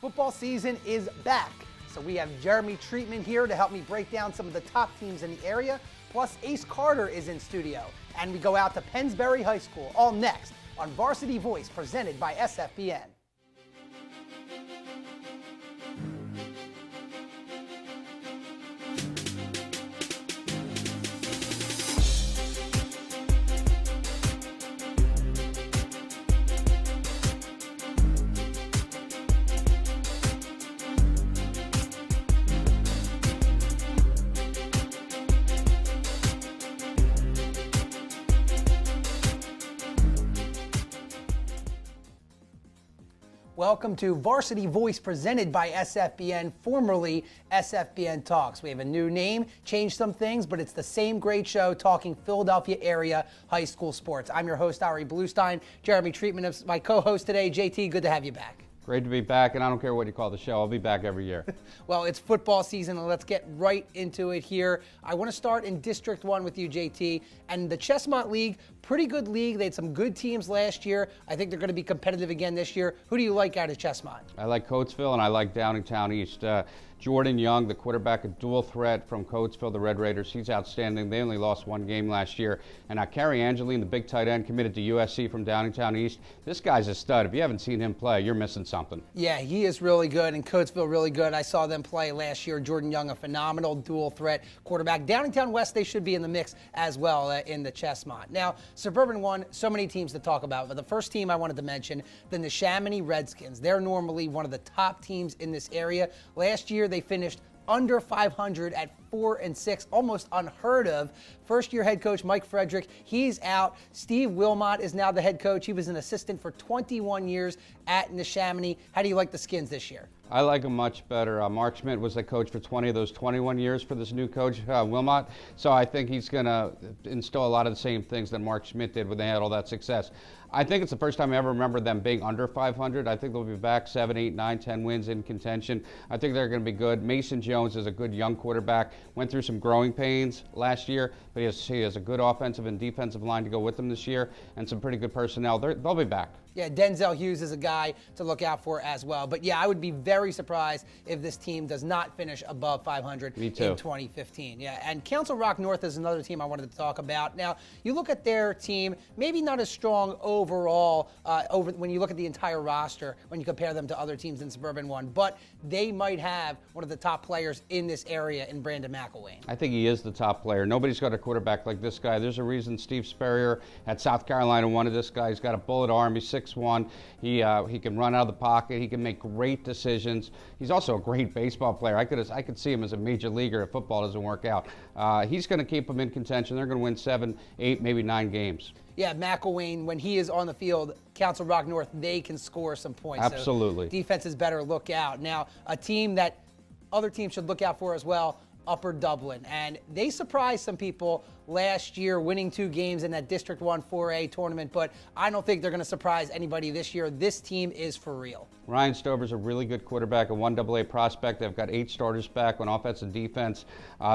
Football season is back, so we have Jeremy Treatman here to help me break down some of the top teams in the area, plus Ace Carter is in studio, and we go out to Pennsbury High School, all next on Varsity Voice, presented by SFBN. Welcome to Varsity Voice, presented by SFBN, formerly SFBN Talks. We have a new name, changed some things, but it's the same great show talking Philadelphia area high school sports. I'm your host, Bluestein. Jeremy Treatman is my co-host today. JT, good to have you back. Great to be back, and I don't care what you call the show. I'll be back every year. Well, it's football season, and let's get right into it here. I want to start in District 1 with you, JT, and the Chestmont League, pretty good league. They had some good teams last year. I think they're going to be competitive again this year. Who do you like out of Chestmont? I like Coatesville, and I like Downingtown East. Jordan Young, the quarterback, a dual threat from Coatesville, the Red Raiders. He's outstanding. They only lost one game last year. And Carrie Angeline, the big tight end, committed to USC from Downingtown East. This guy's a stud. If you haven't seen him play, you're missing something. Yeah, he is really good, and Coatesville really good. I saw them play last year. Jordan Young, a phenomenal dual threat quarterback. Downingtown West, they should be in the mix as well in the Chestmont. Now, Suburban 1, so many teams to talk about. But the first team I wanted to mention, the Neshaminy Redskins. They're normally one of the top teams in this area. Last year, they finished under 500 at 4-6, almost unheard of. First-year head coach Mike Frederick, he's out. Steve Wilmot is now the head coach. He was an assistant for 21 years at Neshaminy. How do you like the Skins this year? I like him much better. Mark Schmidt was the coach for 20 of those 21 years for this new coach, Wilmot. So I think he's going to instill a lot of the same things that Mark Schmidt did when they had all that success. I think it's the first time I ever remember them being under 500. I think they'll be back 7, 8, 9, 10 wins in contention. I think they're going to be good. Mason Jones is a good young quarterback. Went through some growing pains last year, but he has a good offensive and defensive line to go with them this year, and some pretty good personnel. They'll be back. Yeah, Denzel Hughes is a guy to look out for as well. But yeah, I would be very surprised if this team does not finish above 500 in 2015. Yeah, and Council Rock North is another team I wanted to talk about. Now, you look at their team, maybe not as strong overall when you look at the entire roster when you compare them to other teams in Suburban 1, but they might have one of the top players in this area in Brandon McElwain. I think he is the top player. Nobody's got a quarterback like this guy. There's a reason Steve Spurrier at South Carolina wanted this guy. He's got a bullet arm. He's 6'1". He can run out of the pocket. He can make great decisions. He's also a great baseball player. I could see him as a major leaguer if football doesn't work out. He's going to keep them in contention. They're going to win 7, 8, maybe 9 games. Yeah, McElwain, when he is on the field, Council Rock North, they can score some points. Absolutely. So defenses better look out. Now, a team that other teams should look out for as well, Upper Dublin. And they surprised some people last year, winning 2 games in that District 1 4A tournament, but I don't think they're going to surprise anybody this year. This team is for real. Ryan Stover's a really good quarterback, a 1AA prospect. They've got 8 starters back on offense and defense.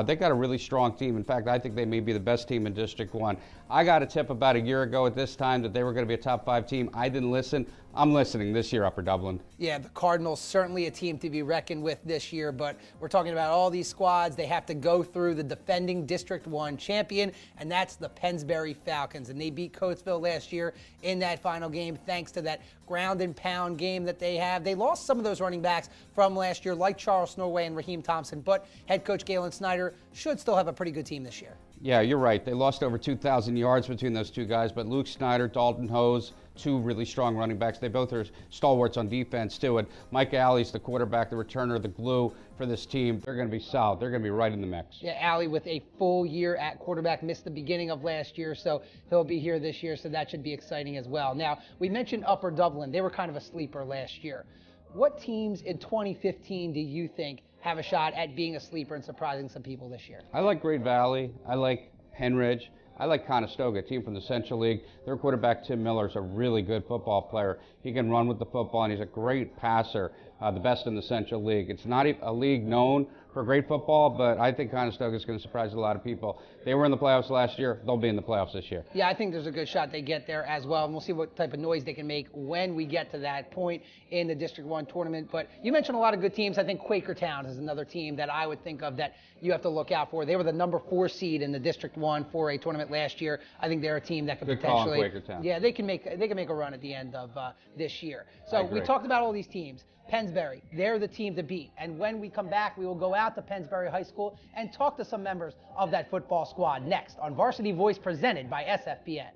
They've got a really strong team. In fact, I think they may be the best team in District 1. I got a tip about a year ago at this time that they were going to be a top 5 team. I didn't listen. I'm listening this year, Upper Dublin. Yeah, the Cardinals, certainly a team to be reckoned with this year, but we're talking about all these squads. They have to go through the defending District 1 champion, and that's the Pennsbury Falcons. And they beat Coatesville last year in that final game thanks to that ground and pound game that they have. They lost some of those running backs from last year, like Charles Norway and Raheem Thompson, but head coach Galen Snyder should still have a pretty good team this year. Yeah, you're right. They lost over 2,000 yards between those two guys, but Luke Snyder, Dalton Hose, 2 really strong running backs. They both are stalwarts on defense, too. And Mike Alley's the quarterback, the returner, the glue for this team. They're going to be solid. They're going to be right in the mix. Yeah, Alley with a full year at quarterback, missed the beginning of last year, so he'll be here this year, so that should be exciting as well. Now, we mentioned Upper Dublin. They were kind of a sleeper last year. What teams in 2015 do you think have a shot at being a sleeper and surprising some people this year? I like Great Valley. I like Henridge. I like Conestoga, a team from the Central League. Their quarterback, Tim Miller, is a really good football player. He can run with the football, and he's a great passer, the best in the Central League. It's not a league known for great football, but I think Conestoga is going to surprise a lot of people. They were in the playoffs last year. They'll be in the playoffs this year. Yeah, I think there's a good shot they get there as well, and we'll see what type of noise they can make when we get to that point in the District 1 tournament. But you mentioned a lot of good teams. I think Quakertown is another team that I would think of that you have to look out for. They were the number 4 seed in the District 1 4A tournament last year. I think they're a team that could Good call on potentially, Quakertown. yeah, they can make a run at the end of this year. I So agree. we talked about all these teams. Pennsbury, they're the team to beat. And when we come back, we will go out to Pennsbury High School and talk to some members of that football squad next on Varsity Voice presented by SFBN.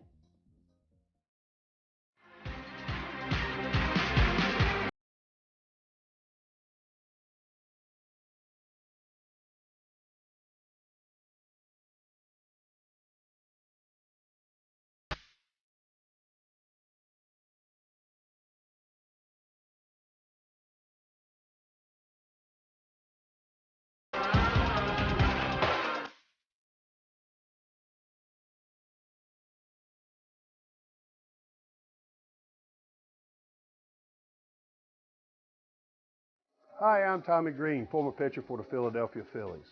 Hi, I'm Tommy Green, former pitcher for the Philadelphia Phillies.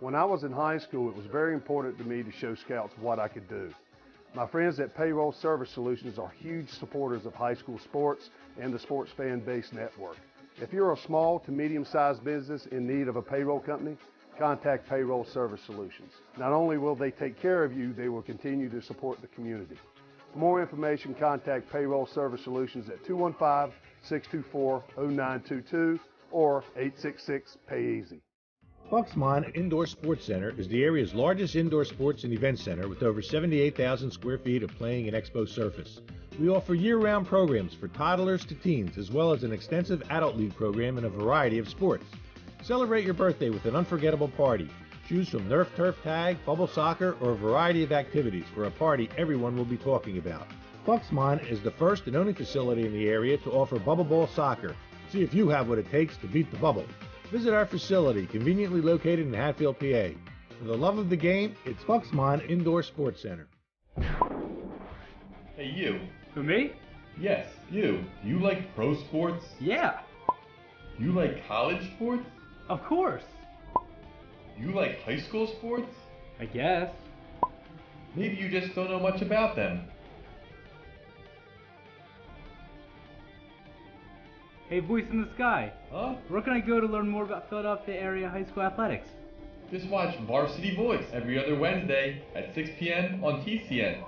When I was in high school, it was very important to me to show scouts what I could do. My friends at Payroll Service Solutions are huge supporters of high school sports and the Sports Fan Base Network. If you're a small to medium-sized business in need of a payroll company, contact Payroll Service Solutions. Not only will they take care of you, they will continue to support the community. For more information, contact Payroll Service Solutions at 215-624-0922 or 866-PAY-EASY. Bucksmont Indoor Sports Center is the area's largest indoor sports and event center with over 78,000 square feet of playing and expo surface. We offer year-round programs for toddlers to teens, as well as an extensive adult league program in a variety of sports. Celebrate your birthday with an unforgettable party. Choose from Nerf Turf Tag, Bubble Soccer, or a variety of activities for a party everyone will be talking about. Bucksmont is the first and only facility in the area to offer bubble ball soccer. See if you have what it takes to beat the bubble. Visit our facility, conveniently located in Hatfield, PA. For the love of the game, it's Bucksmont Indoor Sports Center. Hey, you. Who, me? Yes, you. You like pro sports? Yeah, You like college sports? of course. You like high school sports? I guess. Maybe you just don't know much about them. Hey, voice in the sky. Huh? Where can I go to learn more about Philadelphia area high school athletics? Just watch Varsity Voice every other Wednesday at 6 p.m. on TCN.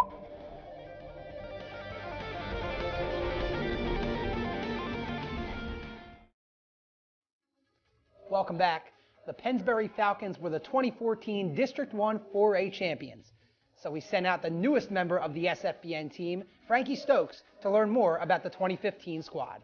Welcome back. The Pennsbury Falcons were the 2014 District 1 4A champions. So we sent out the newest member of the SFBN team, Frankie Stokes, to learn more about the 2015 squad.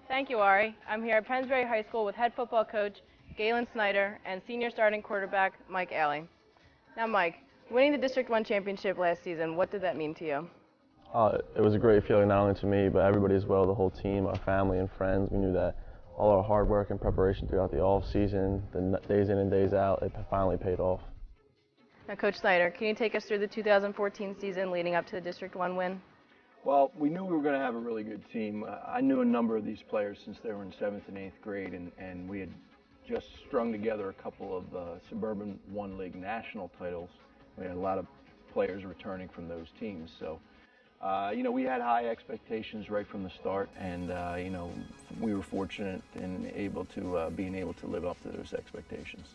Thank you, Ari. I'm here at Pennsbury High School with head football coach Galen Snyder and senior starting quarterback Mike Alley. Now, Mike, winning the District 1 championship last season, what did that mean to you? It was a great feeling, not only to me, but everybody as well, the whole team, our family and friends. We knew that all our hard work and preparation throughout the off-season, the days in and days out, it finally paid off. Now, Coach Snyder, can you take us through the 2014 season leading up to the District 1 win? Well, we knew we were going to have a really good team. I knew a number of these players since they were in 7th and 8th grade, and we had just strung together a couple of Suburban One League national titles. We had a lot of players returning from those teams. So, we had high expectations right from the start, and, we were fortunate in being able to live up to those expectations.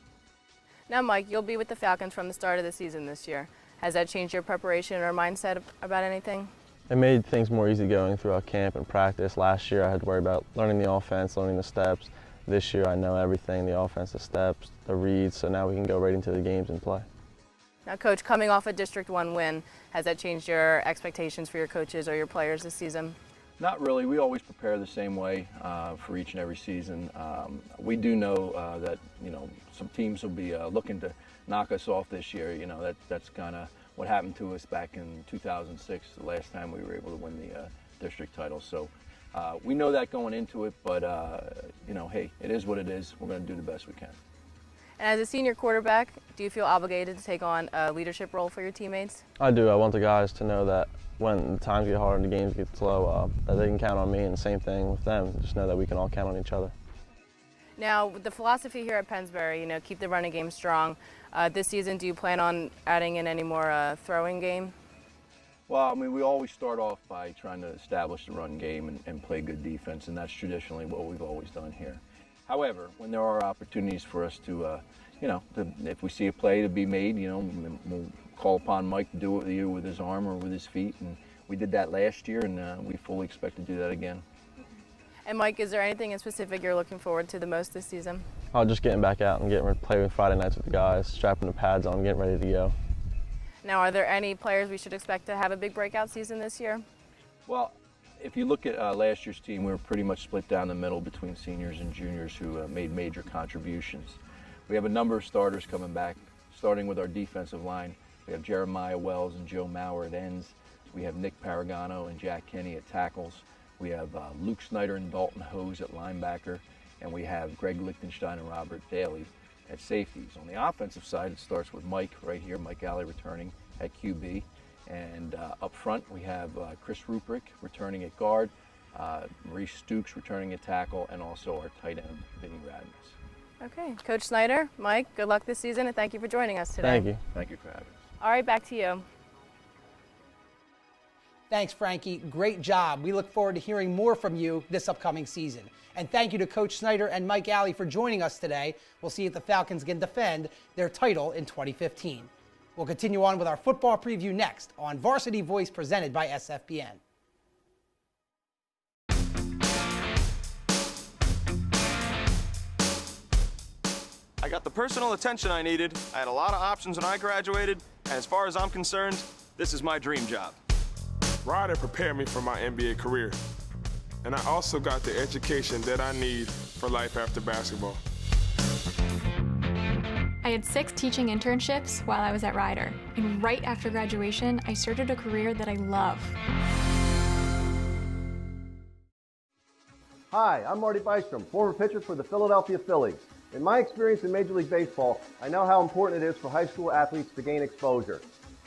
Now, Mike, you'll be with the Falcons from the start of the season this year. Has that changed your preparation or mindset about anything? It made things more easygoing throughout camp and practice. Last year I had to worry about learning the offense, learning the steps. This year I know everything, the offense, the steps, the reads, so now we can go right into the games and play. Now, Coach, coming off a District 1 win, has that changed your expectations for your coaches or your players this season? Not really. We always prepare the same way for each and every season. We do know that some teams will be looking to knock us off this year. That's kind of what happened to us back in 2006, the last time we were able to win the district title. So we know that going into it, but hey, it is what it is. We're going to do the best we can. And as a senior quarterback, do you feel obligated to take on a leadership role for your teammates? I do. I want the guys to know that when the times get hard and the games get slow, that they can count on me, and the same thing with them. Just know that we can all count on each other. Now, with the philosophy here at Pennsbury, keep the running game strong. This season, do you plan on adding in any more throwing game? Well, I mean, we always start off by trying to establish the run game and play good defense, and that's traditionally what we've always done here. However, when there are opportunities for us to, if we see a play to be made, we'll call upon Mike to do it either with his arm or with his feet, and we did that last year, and we fully expect to do that again. And Mike, is there anything in specific you're looking forward to the most this season? Just getting back out and getting ready to play with Friday nights with the guys, strapping the pads on, getting ready to go. Now, are there any players we should expect to have a big breakout season this year? Well, if you look at last year's team, we were pretty much split down the middle between seniors and juniors who made major contributions. We have a number of starters coming back, starting with our defensive line. We have Jeremiah Wells and Joe Maurer at ends. We have Nick Paragano and Jack Kenny at tackles. We have Luke Snyder and Dalton Hose at linebacker. And we have Greg Lichtenstein and Robert Daly at safeties. On the offensive side, it starts with Mike right here, Mike Alley returning at QB. And up front, we have Chris Ruprick returning at guard, Maurice Stukes returning at tackle, and also our tight end, Vinny Radness. Okay, Coach Snyder, Mike, good luck this season, and thank you for joining us today. Thank you. Thank you for having us. All right, back to you. Thanks, Frankie. Great job. We look forward to hearing more from you this upcoming season. And thank you to Coach Snyder and Mike Alley for joining us today. We'll see if the Falcons can defend their title in 2015. We'll continue on with our football preview next on Varsity Voice presented by SFBN. I got the personal attention I needed, I had a lot of options when I graduated, and as far as I'm concerned, this is my dream job. Ryder prepared me for my NBA career, and I also got the education that I need for life after basketball. I had 6 teaching internships while I was at Ryder, and right after graduation, I started a career that I love. Hi, I'm Marty Bystrom, former pitcher for the Philadelphia Phillies. In my experience in Major League Baseball, I know how important it is for high school athletes to gain exposure.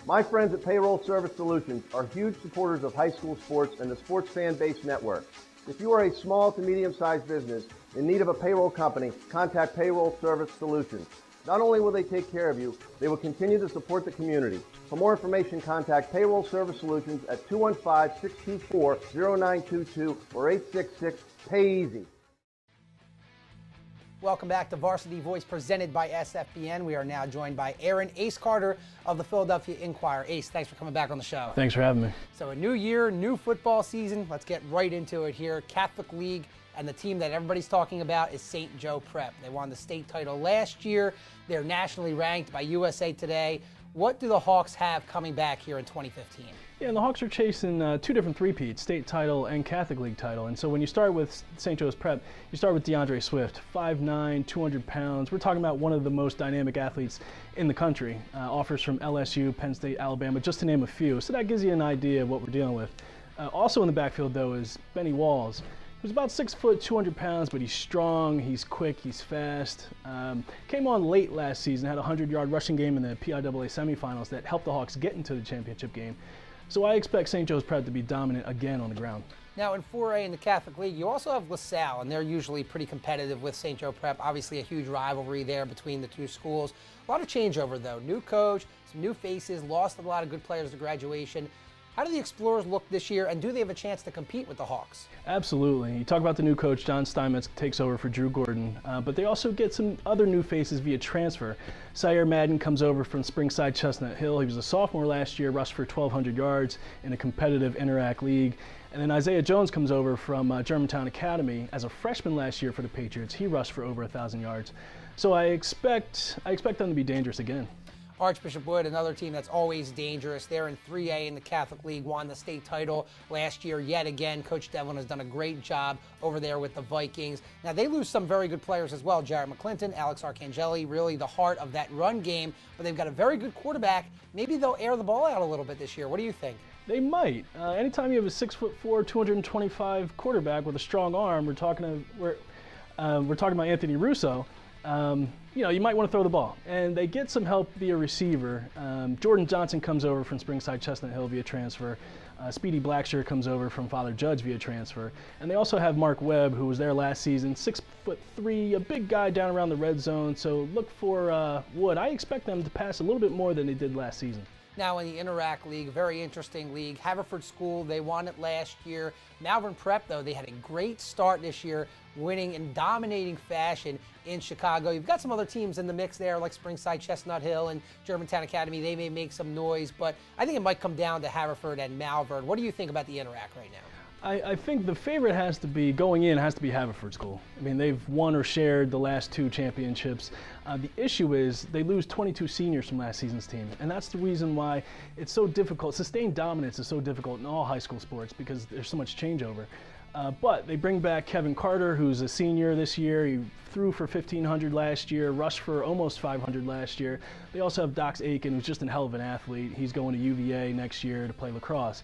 My friends at Payroll Service Solutions are huge supporters of high school sports and the Sports Fan Base Network. If you are a small to medium-sized business in need of a payroll company, contact Payroll Service Solutions. Not only will they take care of you, they will continue to support the community. For more information, contact Payroll Service Solutions at 215-624-0922 or 866-PAY-EASY. Welcome back to Varsity Voice presented by SFBN. We are now joined by Aaron Ace Carter of the Philadelphia Inquirer. Ace, thanks for coming back on the show. Thanks for having me. So a new year, new football season. Let's get right into it here. Catholic League, and the team that everybody's talking about is St. Joe Prep. They won the state title last year. They're nationally ranked by USA Today. What do the Hawks have coming back here in 2015? Yeah, and the Hawks are chasing 2 different three-peats, state title and Catholic League title. And so when you start with St. Joe's Prep, you start with DeAndre Swift, 5'9", 200 pounds. We're talking about one of the most dynamic athletes in the country. Offers from LSU, Penn State, Alabama, just to name a few. So that gives you an idea of what we're dealing with. Also in the backfield, though, is Benny Walls. He's about 6 foot, 200 pounds, but he's strong, he's quick, he's fast. Came on late last season, had a 100-yard rushing game in the PIAA semifinals that helped the Hawks get into the championship game. So I expect St. Joe's Prep to be dominant again on the ground. Now in 4A in the Catholic League, you also have LaSalle, and they're usually pretty competitive with St. Joe Prep. Obviously a huge rivalry there between the two schools. A lot of changeover though. New coach, some new faces, lost a lot of good players to graduation. How do the Explorers look this year, and do they have a chance to compete with the Hawks? Absolutely. You talk about the new coach, John Steinmetz takes over for Drew Gordon, but they also get some other new faces via transfer. Sire Madden comes over from Springside Chestnut Hill. He was a sophomore last year, rushed for 1,200 yards in a competitive Interac league. And then Isaiah Jones comes over from Germantown Academy as a freshman last year for the Patriots. He rushed for over 1,000 yards. So I expect them to be dangerous again. Archbishop Wood, another team that's always dangerous. They're in 3A in the Catholic League, won the state title last year yet again. Coach Devlin has done a great job over there with the Vikings. Now, they lose some very good players as well. Jared McClinton, Alex Arcangeli, really the heart of that run game. But they've got a very good quarterback. Maybe they'll air the ball out a little bit this year. What do you think? They might. Anytime you have a 6'4", 225 quarterback with a strong arm, we're talking about Anthony Russo. You might want to throw the ball. And they get some help via receiver. Jordan Johnson comes over from Springside Chestnut Hill via transfer. Speedy Blackshear comes over from Father Judge via transfer. And they also have Mark Webb, who was there last season, 6'3", a big guy down around the red zone. So look for Wood. I expect them to pass a little bit more than they did last season. Now in the Interac League, very interesting league. Haverford School, they won it last year. Malvern Prep, though, they had a great start this year, winning in dominating fashion in Chicago. You've got some other teams in the mix there, like Springside Chestnut Hill and Germantown Academy. They may make some noise, but I think it might come down to Haverford and Malvern. What do you think about the Interac right now? I think the favorite has to be Haverford School. I mean, they've won or shared the last 2 championships. The issue is they lose 22 seniors from last season's team, and that's the reason why it's so difficult. Sustained dominance is so difficult in all high school sports because there's so much changeover. But they bring back Kevin Carter, who's a senior this year. He threw for 1,500 last year, rushed for almost 500 last year. They also have Dox Aiken, who's just a hell of an athlete. He's going to UVA next year to play lacrosse.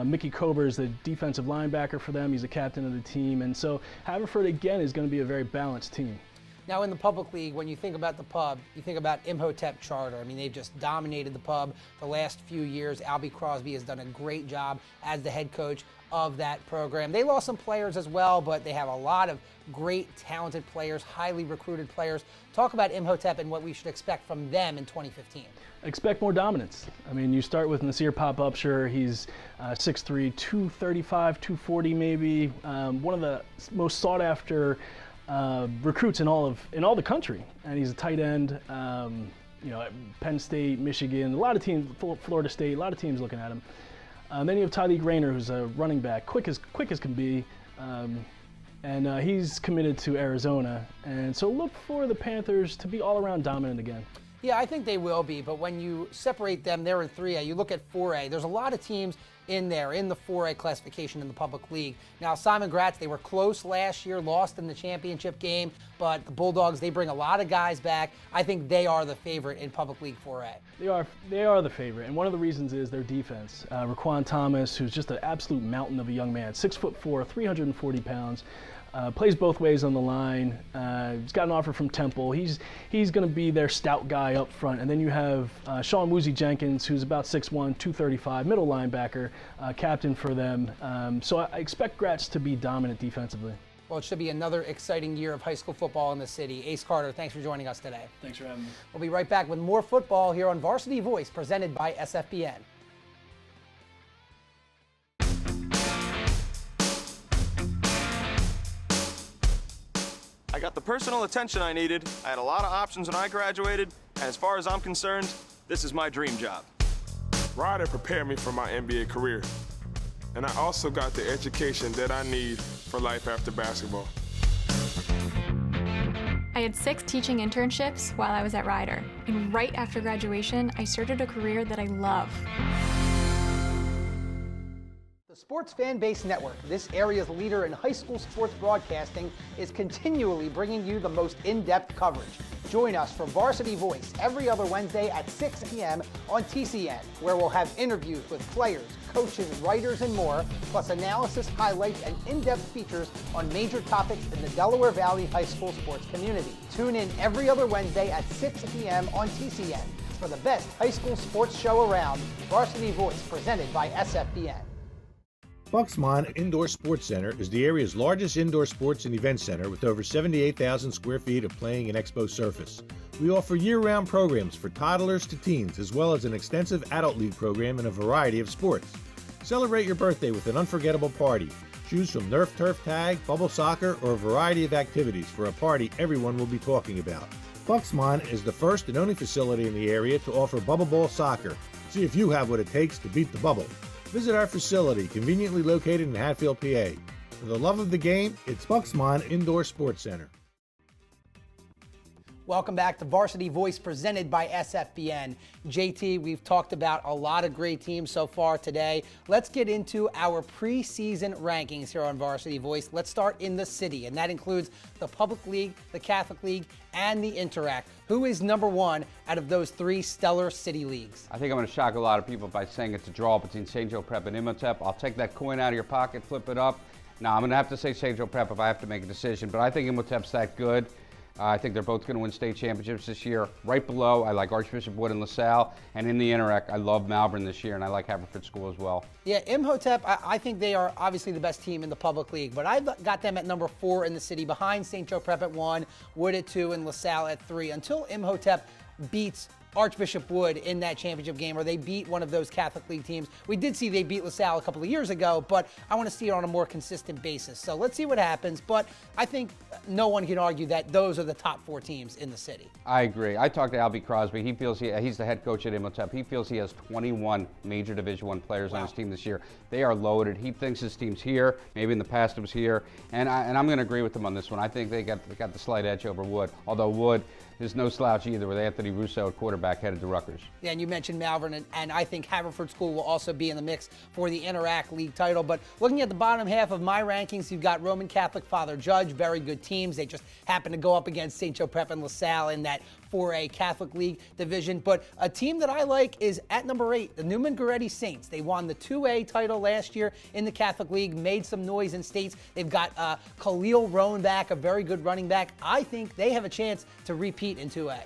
Mickey Kober is the defensive linebacker for them. He's the captain of the team. And so Haverford, again, is going to be a very balanced team. Now in the public league, when you think about the pub, you think about Imhotep Charter. I mean, they've just dominated the pub the last few years. Albie Crosby has done a great job as the head coach of that program. They lost some players as well, but they have a lot of great, talented players, highly recruited players. Talk about Imhotep and what we should expect from them in 2015. Expect more dominance. I mean, you start with Nasir Pop-Upshur. He's 6'3", 235, 240 maybe. One of the most sought-after recruits in all the country, and he's a tight end. Penn State, Michigan, a lot of teams, Florida State, a lot of teams looking at him. Then you have Tyleek Rayner, who's a running back, quick as can be, and he's committed to Arizona. And so look for the Panthers to be all-around dominant again. Yeah, I think they will be, but when you separate them, they're in 3A. You look at 4A, there's a lot of teams in there, in the 4A classification in the public league. Now, Simon Gratz, they were close last year, lost in the championship game, but the Bulldogs, they bring a lot of guys back. I think they are the favorite in public league 4A. They are the favorite, and one of the reasons is their defense. Raquan Thomas, who's just an absolute mountain of a young man, 6'4", 340 pounds. Plays both ways on the line. He's got an offer from Temple. He's going to be their stout guy up front. And then you have Sean Woozy Jenkins, who's about 6'1", 235, middle linebacker, captain for them. So I expect Gratz to be dominant defensively. Well, it should be another exciting year of high school football in the city. Ace Carter, thanks for joining us today. Thanks for having me. We'll be right back with more football here on Varsity Voice, presented by SFBN. I got the personal attention I needed. I had a lot of options when I graduated, and as far as I'm concerned, this is my dream job. Ryder prepared me for my NBA career, and I also got the education that I need for life after basketball. I had 6 teaching internships while I was at Ryder, and right after graduation, I started a career that I love. The Sports Fan Base Network, this area's leader in high school sports broadcasting, is continually bringing you the most in-depth coverage. Join us for Varsity Voice every other Wednesday at 6 p.m. on TCN, where we'll have interviews with players, coaches, writers, and more, plus analysis, highlights, and in-depth features on major topics in the Delaware Valley high school sports community. Tune in every other Wednesday at 6 p.m. on TCN for the best high school sports show around, Varsity Voice, presented by SFBN. Bucksmont Indoor Sports Center is the area's largest indoor sports and event center with over 78,000 square feet of playing and expo surface. We offer year-round programs for toddlers to teens, as well as an extensive adult league program in a variety of sports. Celebrate your birthday with an unforgettable party. Choose from Nerf Turf Tag, Bubble Soccer, or a variety of activities for a party everyone will be talking about. Bucksmon is the first and only facility in the area to offer bubble ball soccer. See if you have what it takes to beat the bubble. Visit our facility, conveniently located in Hatfield, PA. For the love of the game, it's Bucksmon Indoor Sports Center. Welcome back to Varsity Voice presented by SFBN. JT, we've talked about a lot of great teams so far today. Let's get into our preseason rankings here on Varsity Voice. Let's start in the city, and that includes the Public League, the Catholic League, and the Interact. Who is number one out of those three stellar city leagues? I think I'm going to shock a lot of people by saying it's a draw between St. Joe Prep and Imhotep. I'll take that coin out of your pocket, flip it up. Now, I'm going to have to say St. Joe Prep if I have to make a decision, but I think Imhotep's that good. I think they're both going to win state championships this year. Right below, I like Archbishop Wood and LaSalle. And in the Interact, I love Malvern this year, and I like Haverford School as well. Yeah, Imhotep, I think they are obviously the best team in the public league, but I've got them at number 4 in the city, behind St. Joe Prep at 1, Wood at 2, and LaSalle at 3, until Imhotep beats Archbishop Wood in that championship game, or they beat one of those Catholic League teams. We did see they beat LaSalle a couple of years ago, but I want to see it on a more consistent basis. So let's see what happens, but I think no one can argue that those are the top 4 teams in the city. I agree. I talked to Albie Crosby. He feels he's the head coach at Imhotep. He feels he has 21 major Division I players on his team this year. They are loaded. He thinks his team's here. Maybe in the past it was here. And I'm going to agree with him on this one. I think they got the slight edge over Wood, although Wood is no slouch either, with Anthony Russo at quarterback headed to Rutgers. Yeah, and you mentioned Malvern, and I think Haverford School will also be in the mix for the Interact League title. But looking at the bottom half of my rankings, you've got Roman Catholic Father Judge, very good teams. They just happen to go up against St. Joe Prep and LaSalle in that 4A Catholic League division. But a team that I like is at number 8, the Newman Goretti Saints. They won the 2A title last year in the Catholic League, made some noise in states. They've got Khalil Roan back, a very good running back. I think they have a chance to repeat in 2A.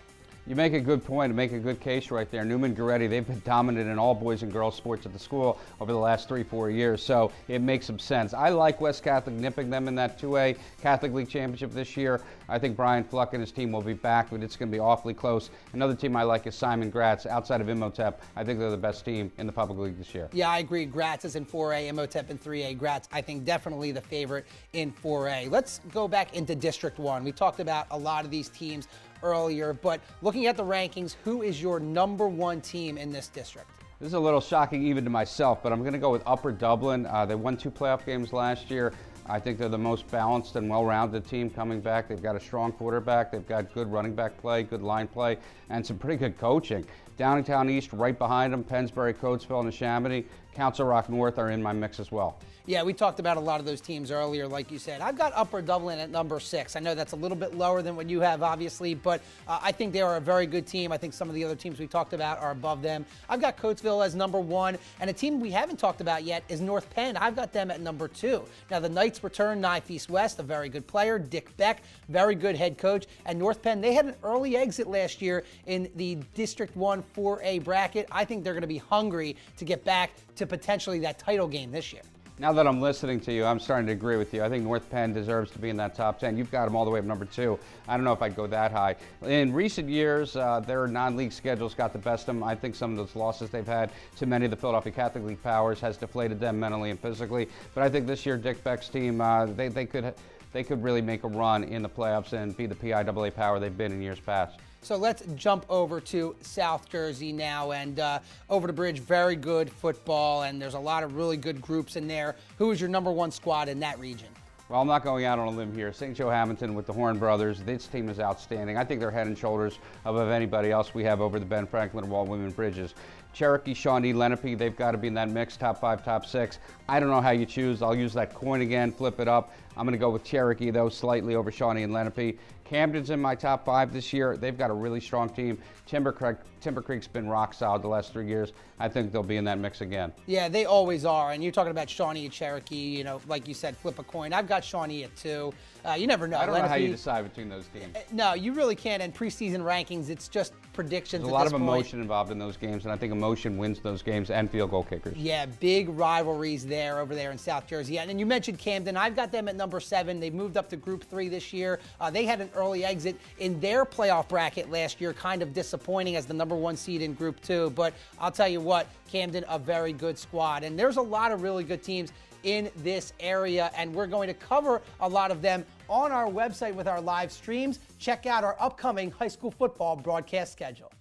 You make a good point and make a good case right there. Newman Goretti, they've been dominant in all boys and girls sports at the school over the last 3-4 years, so it makes some sense. I like West Catholic nipping them in that 2A Catholic League championship this year. I think Brian Fluck and his team will be back, but it's going to be awfully close. Another team I like is Simon Gratz. Outside of Imhotep, I think they're the best team in the public league this year. Yeah, I agree. Gratz is in 4A, Imhotep in 3A. Gratz, I think, definitely the favorite in 4A. Let's go back into District 1. We talked about a lot of these teams earlier, but looking at the rankings, who is your number 1 team in this district? This is a little shocking even to myself, but I'm going to go with Upper Dublin. They won 2 playoff games last year. I think they're the most balanced and well-rounded team coming back. They've got a strong quarterback. They've got good running back play, good line play, and some pretty good coaching. Downingtown East right behind them, Pennsbury, Coatesville, and Neshaminy. Council Rock North are in my mix as well. Yeah, we talked about a lot of those teams earlier, like you said. I've got Upper Dublin at number 6. I know that's a little bit lower than what you have, obviously, but I think they are a very good team. I think some of the other teams we talked about are above them. I've got Coatesville as number 1, and a team we haven't talked about yet is North Penn. I've got them at number 2. Now, the Knights return Knife East West, a very good player. Dick Beck, very good head coach. And North Penn, they had an early exit last year in the District 1 4A bracket. I think they're going to be hungry to get back to potentially that title game this year. Now that I'm listening to you, I'm starting to agree with you. I think North Penn deserves to be in that top 10. You've got them all the way up number 2. I don't know if I'd go that high. In recent years, their non-league schedules got the best of them. I think some of those losses they've had to many of the Philadelphia Catholic League powers has deflated them mentally and physically. But I think this year, Dick Beck's team, they could really make a run in the playoffs and be the PIAA power they've been in years past. So let's jump over to South Jersey now, and over the bridge, very good football, and there's a lot of really good groups in there. Who is your number 1 squad in that region? Well, I'm not going out on a limb here. St. Joe Hamilton with the Horn brothers, this team is outstanding. I think they're head and shoulders above anybody else we have over the Ben Franklin or Walt Whitman bridges. Cherokee, Shawnee, Lenape, they've got to be in that mix, top 5, top 6. I don't know how you choose. I'll use that coin again, flip it up. I'm going to go with Cherokee, though, slightly over Shawnee and Lenape. Camden's in my top 5 this year. They've got a really strong team. Timber Creek's been rock solid the last 3 years. I think they'll be in that mix again. Yeah, they always are. And you're talking about Shawnee and Cherokee, you know, like you said, flip a coin. I've got Shawnee at 2. You never know. I don't know how you decide between those teams. No, you really can't. And preseason rankings, it's just predictions. There's a lot of emotion involved in those games, and I think emotion wins those games, and field goal kickers. Yeah, big rivalries there over there in South Jersey. And you mentioned Camden. I've got them at number 7. They've moved up to Group 3 this year. They had an early exit in their playoff bracket last year, kind of disappointing as the number 1 seed in Group 2. But I'll tell you what, Camden, a very good squad. And there's a lot of really good teams in this area, and we're going to cover a lot of them on our website with our live streams. Check out our upcoming high school football broadcast schedule.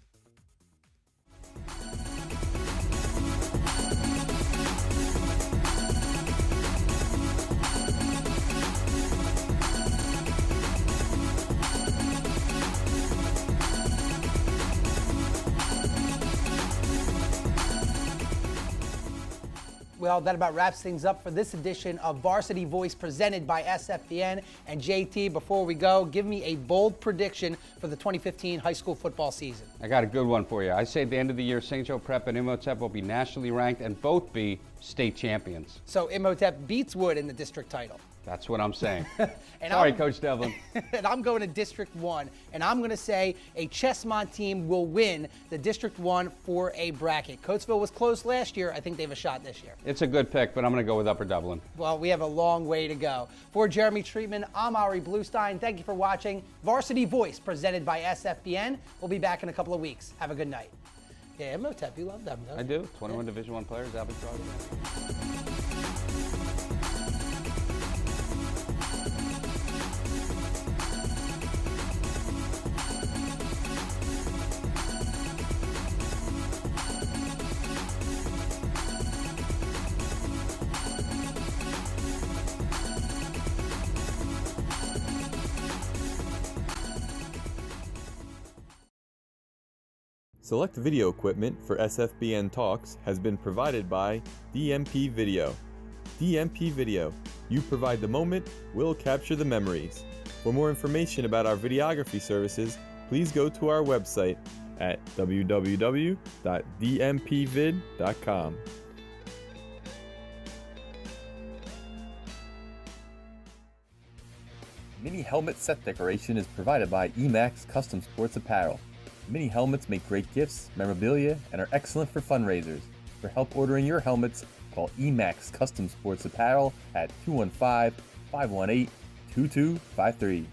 Well, that about wraps things up for this edition of Varsity Voice presented by SFBN. And JT, before we go, give me a bold prediction for the 2015 high school football season. I got a good one for you. I say at the end of the year, St. Joe Prep and Imhotep will be nationally ranked and both be state champions. So Imhotep beats Wood in the district title. That's what I'm saying. And Sorry, Coach Devlin. And I'm going to District 1, and I'm going to say a Chessmont team will win the District 1 for a bracket. Coatesville was close last year. I think they have a shot this year. It's a good pick, but I'm going to go with Upper Dublin. Well, we have a long way to go. For Jeremy Treatman, I'm Ari Bluestein. Thank you for watching Varsity Voice presented by SFBN. We'll be back in a couple of weeks. Have a good night. Yeah, Imhotep, you love them, don't you? I do. 21 Division I players, Albert Charlie. Select video equipment for SFBN Talks has been provided by DMP Video. DMP Video, you provide the moment, we'll capture the memories. For more information about our videography services, please go to our website at www.dmpvid.com. Mini helmet set decoration is provided by Emax Custom Sports Apparel. Mini helmets make great gifts, memorabilia, and are excellent for fundraisers. For help ordering your helmets, call Emax Custom Sports Apparel at 215-518-2253.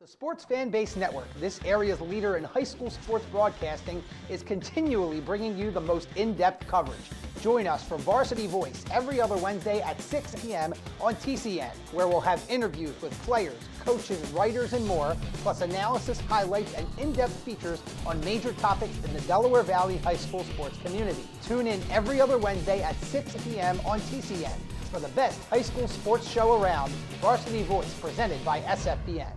The Sports Fan Base Network, this area's leader in high school sports broadcasting, is continually bringing you the most in-depth coverage. Join us for Varsity Voice every other Wednesday at 6 p.m. on TCN, where we'll have interviews with players, coaches, writers, and more, plus analysis, highlights, and in-depth features on major topics in the Delaware Valley high school sports community. Tune in every other Wednesday at 6 p.m. on TCN for the best high school sports show around, Varsity Voice presented by SFBN.